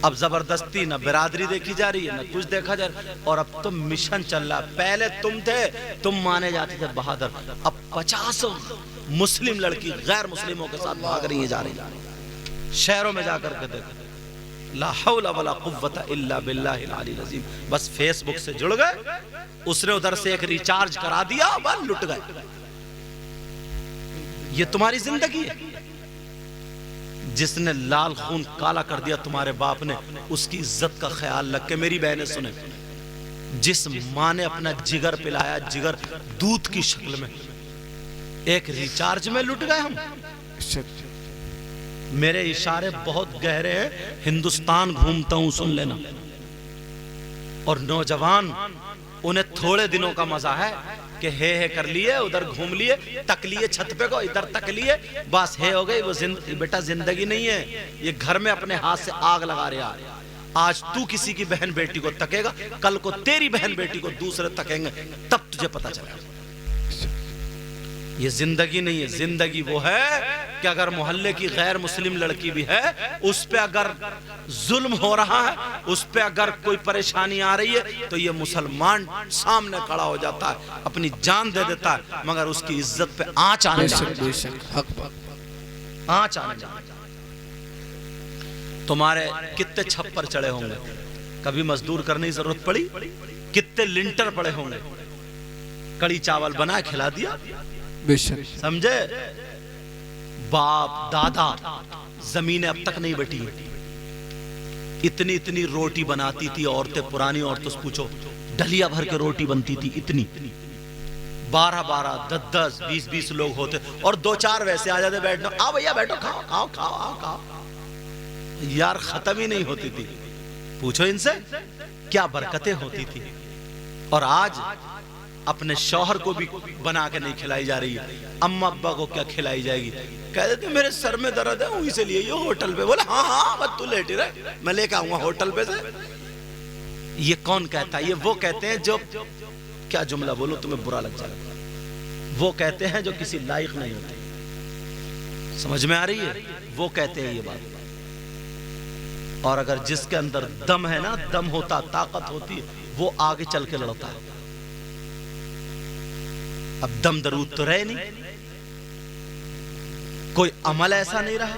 अब जबरदस्ती न बिरादरी देखी जा रही है, न कुछ देखा जा रहा है। और अब तो मिशन चल रहा है। पहले तुम थे, तुम माने जाते थे बहादुर, अब 50 मुस्लिम लड़की गैर मुस्लिमों के साथ भाग रही है, जा रही है। शहरों में जाकर के देखो, ला हौला वला कुव्वता इल्ला बिल्लाहिल अलील अज़ीम। बस फेसबुक से जुड़ गए, उसने उधर से एक रिचार्ज करा दिया, बस लुट गए। ये तुम्हारी जिंदगी है। जिसने लाल खून काला कर दिया तुम्हारे बाप ने, उसकी इज्जत का ख्याल रख के मेरी बहनें सुने। जिस माँ ने अपना जिगर पिलाया, जिगर दूध की शक्ल में, एक रिचार्ज में लुट गए हम। मेरे इशारे बहुत गहरे हैं, हिंदुस्तान घूमता हूं, सुन लेना। और नौजवान, उन्हें थोड़े दिनों का मजा है कि हे कर लिए, उधर घूम लिए, तक लिए छत पे को, इधर तक लिए, बस हे हो गई। वो बेटा जिंदगी नहीं है, ये घर में अपने हाथ से आग लगा रहा है। आज तू किसी की बहन बेटी को तकेगा, कल को तेरी बहन बेटी को दूसरे तकेंगे, तब तुझे पता चलेगा। ये जिंदगी नहीं है। जिंदगी वो है कि अगर मोहल्ले की गैर मुस्लिम लड़की भी है, उस पे अगर जुल्म हो रहा है, उस पे अगर कोई परेशानी आ रही है, तो ये मुसलमान सामने खड़ा हो जाता है, अपनी जान दे देता है, मगर उसकी इज्जत पे आंच आने आंच आने। तुम्हारे कितने छप्पर चढ़े होंगे, कभी मजदूर करने की जरूरत पड़ी? कितने लिंटर पड़े होंगे, कड़ी चावल बना खिला दिया, समझे? बाप दादा जमीनें अब तक नहीं बटी। इतनी इतनी रोटी बनाती थी औरतें, पुरानी औरतों से पूछो, डलिया भर के रोटी बनती थी, इतनी 12-12, 10-10, 20-20 लोग होते, और 2-4 वैसे आ जाते, बैठना, आओ भैया बैठो, खाओ खाओ खाओ आओ खाओ। यार खत्म ही नहीं होती थी। पूछो इनसे क्या बरकतें होती थी। और आज अपने शौहर को भी बना के नहीं खिलाई जा रही है, अम्मा अब्बा को क्या खिलाई जाएगी? कह देते मेरे सर में दर्द है, वहीं से लिए ये होटल पे। बोले हाँ हाँ बस तू लेटी रहे, मैं लेके आऊंगा होटल पे से। ये कौन कहता है? ये वो कहते हैं जो, क्या जुमला बोलो तुम्हें बुरा लग जाएगा, वो कहते हैं जो किसी लायक नहीं होते। समझ में आ रही है? वो कहते हैं ये बात। और अगर जिसके अंदर दम है ना, दम होता, ताकत होती है, वो आगे चल के लड़ता है। अब दम दरूद तो रहे नहीं, कोई अमल ऐसा नहीं रहा,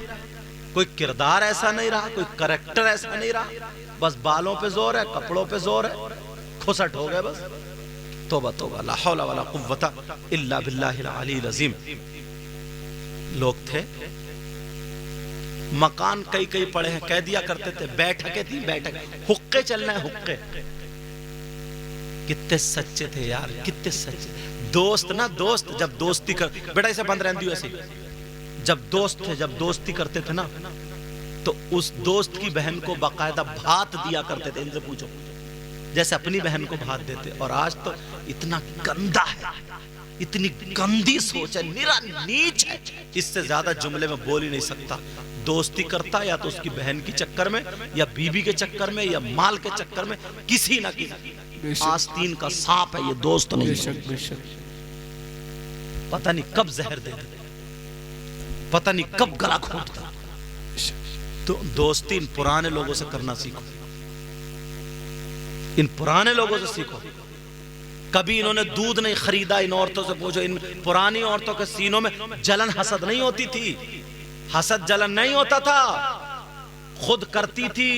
कोई किरदार ऐसा नहीं रहा, कोई करैक्टर ऐसा नहीं रहा, बस बालों पे जोर है, कपड़ों पे जोर है, खुसट हो गए बस। तौबा तौबा, ला हौला वला कुव्वता इल्ला बिल्लाहिल अलील अज़ीम। लोग थे, मकान कई कई पड़े हैं, कह दिया करते थे, बैठकें थी, बैठक, हुक्के चलना है, हुक्के। कितने सच्चे थे यार, कितने सच्चे दोस्त ना। दोस्त जब दोस्ती कर, बेटा इसे बंद रहती ऐसे, जब दोस्त थे, जब दोस्ती करते थे ना, तो उस दोस्त की बहन को बाकायदा भात दिया करते थे। इनसे पूछो, जैसे अपनी बहन को भात देते। और आज तो इतना गंदा है, इतनी गंदी सोच है, निरा नीच है, इससे ज्यादा जुमले में बोल ही नहीं सकता। दोस्ती करता या तो उसकी बहन के चक्कर में, या बीबी के चक्कर में, या माल के चक्कर में, किसी ना किसी आस्तीन का सांप है ये, दोस्त नहीं। पता नहीं कब जहर दे दे, पता नहीं कब गला घोंटता। तो दोस्ती इन पुराने लोगों से करना सीखो, इन पुराने लोगों से सीखो। कभी इन्होंने दूध नहीं खरीदा, इन औरतों से पूछो। इन पुरानी औरतों के सीनों में जलन हसद नहीं होती थी, हसद जलन नहीं होता था, खुद करती थी।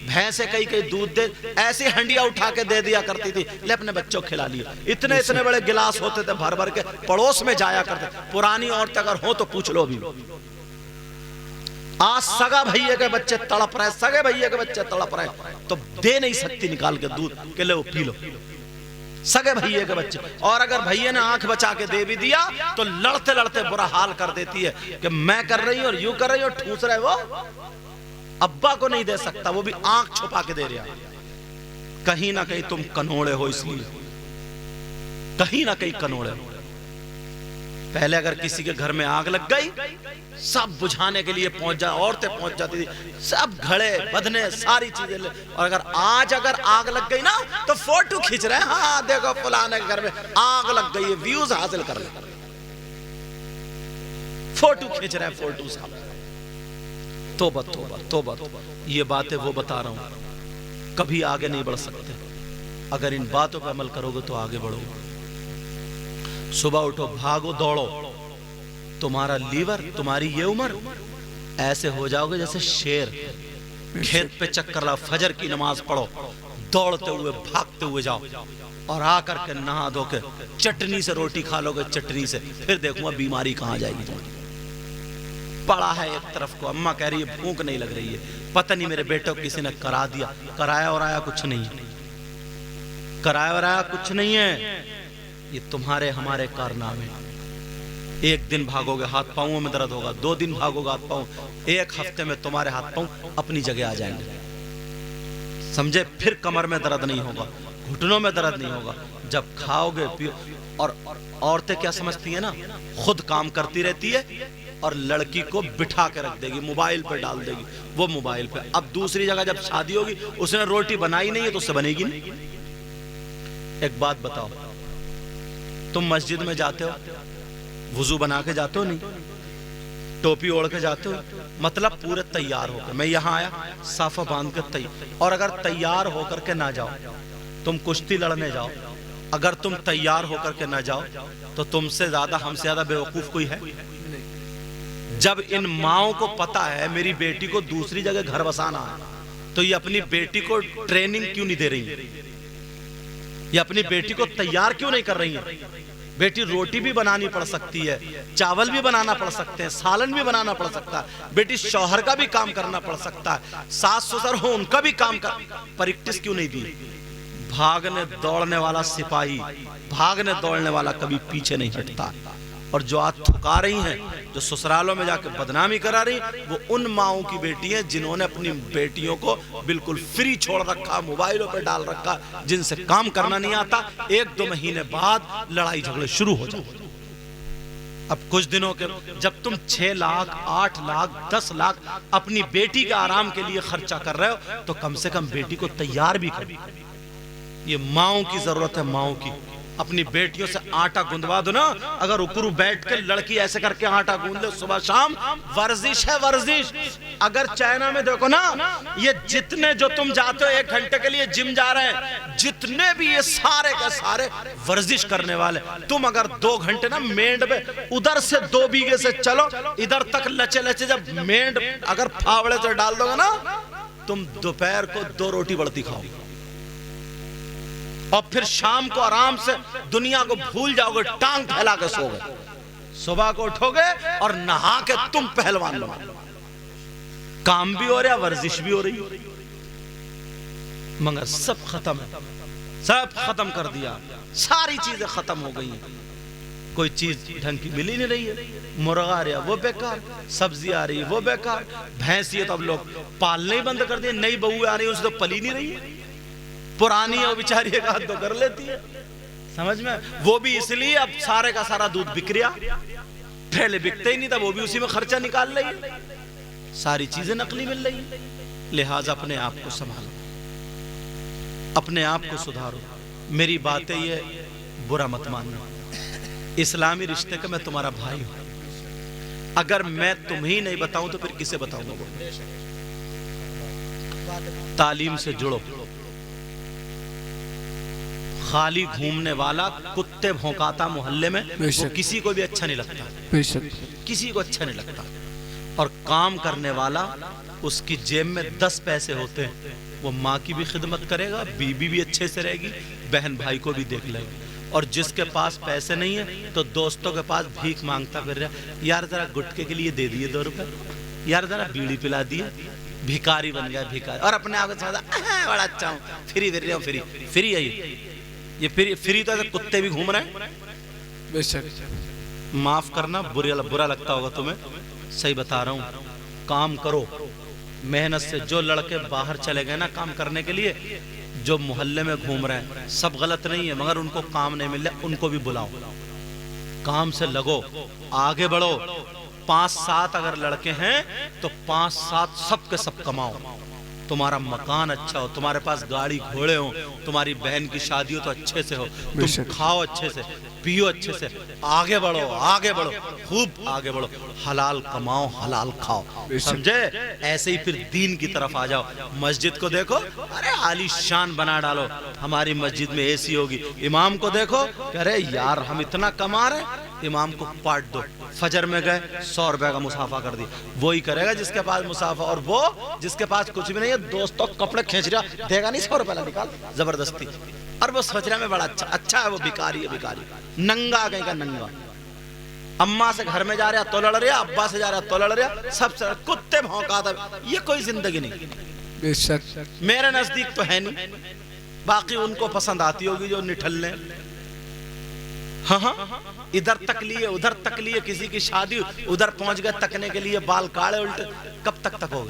भैंसे कई कई दूध दे, ऐसी हंडिया उठा के दे दिया करती थी, ले अपने बच्चों खिला लिया। इतने इतने बड़े गिलास होते थे, भर भर के पड़ोस में जाया करते। पुरानी औरत अगर हो तो पूछ लो भी। आज सगा भैया के बच्चे तड़प रहे, सगे भैया के बच्चे तड़प रहे, तो दे नहीं सकती निकाल के दूध के ले वो पी लो, सगे भैया के बच्चे। और अगर भैया ने आंख बचा के दे भी दिया तो लड़ते लड़ते बुरा हाल कर देती है कि मैं कर रही हूं और यूं कर रही हूं, ठूस रहे वो। अब्बा को नहीं दे सकता, वो भी आंख छुपा के दे रहा। कहीं ना कहीं तुम कनोड़े हो, इसलिए कहीं ना कहीं कनोड़े हो। पहले अगर किसी के घर में आग लग गई, सब बुझाने के लिए पहुंच जा, औरतें पहुंच जाती थी, सब घड़े बधने सारी चीजें ले। और अगर आज अगर आग लग गई ना, तो फोटो खींच रहे हैं, हाँ देखो फलाने के घर में आग लग गई है, व्यूज हासिल कर रहे, फोटो खींच रहे हैं, फोटो साहब। तौबा तौबा तौबा तौबा। ये बातें वो बता रहा हूं, कभी आगे नहीं बढ़ सकते। अगर इन बातों पर अमल करोगे तो आगे बढ़ोगे। सुबह उठो, भागो, दौड़ो, तुम्हारा लीवर, तुम्हारी ये उम्र ऐसे हो जाओगे जैसे शेर। खेत पे चक्कर ला, फजर की नमाज पढ़ो, दौड़ते हुए भागते हुए जाओ, और आकर के नहा धो के चटनी से रोटी खा लोगे, चटनी से, फिर देखूंगा बीमारी कहां जाएगी तुम्हारी। पड़ा है एक तरफ को, अम्मा कह रही है भूख नहीं लग रही है, पता नहीं मेरे बेटे को किसी ने करा दिया। कराया और आया कुछ नहीं है, कराया और आया कुछ नहीं है, ये तुम्हारे हमारे कारनामे। एक दिन भागोगे हाथ पांवों में दर्द होगा, 2 दिन भागोगे हाथ पांव, 1 हफ्ते में तुम्हारे हाथ पांव अपनी जगह आ जाएंगे, समझे। फिर कमर में दर्द नहीं होगा, घुटनों में दर्द नहीं होगा। जब खाओगे पियो। और औरतें क्या समझती है ना, खुद काम करती रहती है और लड़की को बिठा के रख देगी, मोबाइल पे डाल देगी, वो मोबाइल पे। अब दूसरी जगह जब शादी होगी, उसने रोटी बनाई नहीं है तो उससे बनेगी नहीं। एक बात बताओ, तुम मस्जिद में जाते हो, वुजू बना के जाते हो? नहीं, टोपी ओढ़ के जाते हो, मतलब पूरे तैयार होकर। मैं यहाँ आया साफा बांध कर तैयार। और अगर तैयार होकर के ना जाओ, तुम कुश्ती लड़ने जाओ, अगर तुम तैयार होकर के ना जाओ तो तुमसे ज्यादा, हमसे ज्यादा बेवकूफ कोई है? जब इन माओं को पता है मेरी बेटी को दूसरी जगह घर बसाना है, तो ये अपनी बेटी को ट्रेनिंग क्यों नहीं दे रही है? ये अपनी बेटी को तैयार क्यों नहीं कर रही है? बेटी रोटी भी बनानी पड़ सकती है, चावल भी बनाना पड़ सकते हैं, सालन भी बनाना पड़ सकता है, बेटी शौहर का भी काम करना पड़ सकता है, सास ससुर हो उनका भी काम कर। प्रैक्टिस क्यों नहीं दी? भागने दौड़ने वाला सिपाही, भागने दौड़ने वाला कभी पीछे नहीं हटता। और जो आज थुका रही हैं, जो ससुरालों में जाकर बदनामी करा रही, वो उन माओं की बेटी हैं जिन्होंने अपनी बेटियों को बिल्कुल फ्री छोड़ रखा, मोबाइलों पे डाल रखा, जिनसे काम करना नहीं आता। 1-2 महीने बाद लड़ाई झगड़े शुरू हो जाते। अब कुछ दिनों के, जब तुम 6 लाख 8 लाख 10 लाख अपनी बेटी के आराम के लिए खर्चा कर रहे हो, तो कम से कम बेटी को तैयार भी करो। ये माओं की जरूरत है, माओं की। अपनी बेटियों से आटा गूंदवा दो ना, अगर ऊपर बैठ के लड़की ऐसे करके आटा गूंद ले सुबह शाम, वर्जिश है वर्जिश। अगर चाइना में देखो ना, ये जितने जो तुम जाते हो 1 घंटे के लिए जिम जा रहे हैं, जितने भी ये सारे के सारे वर्जिश करने वाले। तुम अगर 2 घंटे ना मेंढ में उधर से 2 बीघे से चलो, इधर तक लचे लचे, जब मेंढ अगर फावड़े से डाल दोगे ना, तुम दोपहर को 2 रोटी बढ़ती खाओगे, और फिर शाम को आराम से दुनिया को भूल जाओगे, टांग फैला के सोओगे। सुबह को उठोगे और नहा के तुम पहलवान बनो। काम भी हो रहा, वर्जिश भी हो रही, मगर सब खत्म है, सब खत्म कर दिया, सारी चीजें खत्म हो गई हैं। कोई चीज ढंग की मिल ही नहीं रही है। मुर्गा आ रहा वो बेकार, सब्जी आ रही है वो बेकार, भैंस ये तो अब लोग पालने ही बंद कर दिए, नई बहू आ रही है, उसे तो पली नहीं रही है, पुरानी है वो बेचारी एक हाथ तो कर लेती है, समझ में। वो भी इसलिए अब सारे का सारा दूध बिक रहा, पहले बिकते ही नहीं था, वो भी उसी में खर्चा निकाल रही है, सारी चीजें नकली मिल रही है। लिहाजा अपने आप को संभालो, अपने आप को सुधारो। मेरी बातें ये बुरा मत मानना, इस्लामी रिश्ते का मैं तुम्हारा भाई हूं। अगर मैं तुम्हें नहीं बताऊं तो फिर किसे बताऊंगा? तालीम से जुड़ो। खाली घूमने वाला, कुत्ते भौंकाता मोहल्ले में, वो किसी को भी अच्छा नहीं लगता, किसी को अच्छा नहीं लगता। और काम करने वाला, उसकी जेब में 10 पैसे होते हैं, वो माँ की भी खिदमत करेगा, बीबी भी अच्छे से रहेगी, बहन भाई को भी देख लेगा। और जिसके पास पैसे नहीं है तो दोस्तों के पास भीख मांगता फिर रहा, यार जरा गुटके के लिए दे दिए 2 रुपए, यार जरा बीड़ी पिला दिए, भिखारी बन गया भिखारी। और अपने आप को बड़ा अच्छा हूँ, फ्री फिर रहा हूँ, फ्री है ये फ्री तो ऐसे कुत्ते भी घूम रहे हैं। माफ करना, बुरा लगता होगा तुम्हें, सही बता रहा हूँ। काम करो मेहनत से। जो लड़के बाहर चले गए ना काम करने के लिए, जो मोहल्ले में घूम रहे हैं, सब गलत नहीं है, मगर उनको काम नहीं मिल रहा, उनको भी बुलाओ, काम से लगो, आगे बढ़ो। 5-7 अगर लड़के हैं तो 5-7 सब के सब कमाओ, तुम्हारा मकान अच्छा हो, तुम्हारे पास गाड़ी घोड़े हो, तुम्हारी बहन की शादी हो तो अच्छे से हो, तुम खाओ अच्छे से, पियो अच्छे से, आगे बढ़ो, आगे बढ़ो, खूब आगे बढ़ो, हलाल कमाओ, हलाल खाओ, समझे? ऐसे ही फिर दीन की तरफ आ जाओ। मस्जिद को देखो, अरे आलीशान बना डालो, हमारी मस्जिद में एसी होगी। इमाम को देखो, अरे यार हम इतना कमा रहे, इमाम को पाट दो। फजर में गए 100 रुपए का मुसाफा कर दिया, वो ही करेगा जिसके पास मुसाफा, और वो जिसके पास कुछ भी नहीं है, दोस्तों कपड़े खींच रहा, देगा नहीं 100 रुपए निकाल जबरदस्ती, और वो सोच रहा में बड़ा अच्छा है, वो भिखारी है, भिखारी नंगा कहीं का नंगा। अम्मा से घर में जा रहा तो लड़ रहा, अब्बा से जा रहा तो लड़ रहा, सब कुत्ते भौंकाता। ये कोई जिंदगी नहीं, बेशक मेरे नजदीक तो है नहीं, बाकी उनको पसंद आती होगी जो निठल्ले। हाँ, इधर तक लिए, उधर तक लिए, किसी की शादी उधर पहुंच गए तकने के लिए, बाल काले उल्टे, कब तक होगा?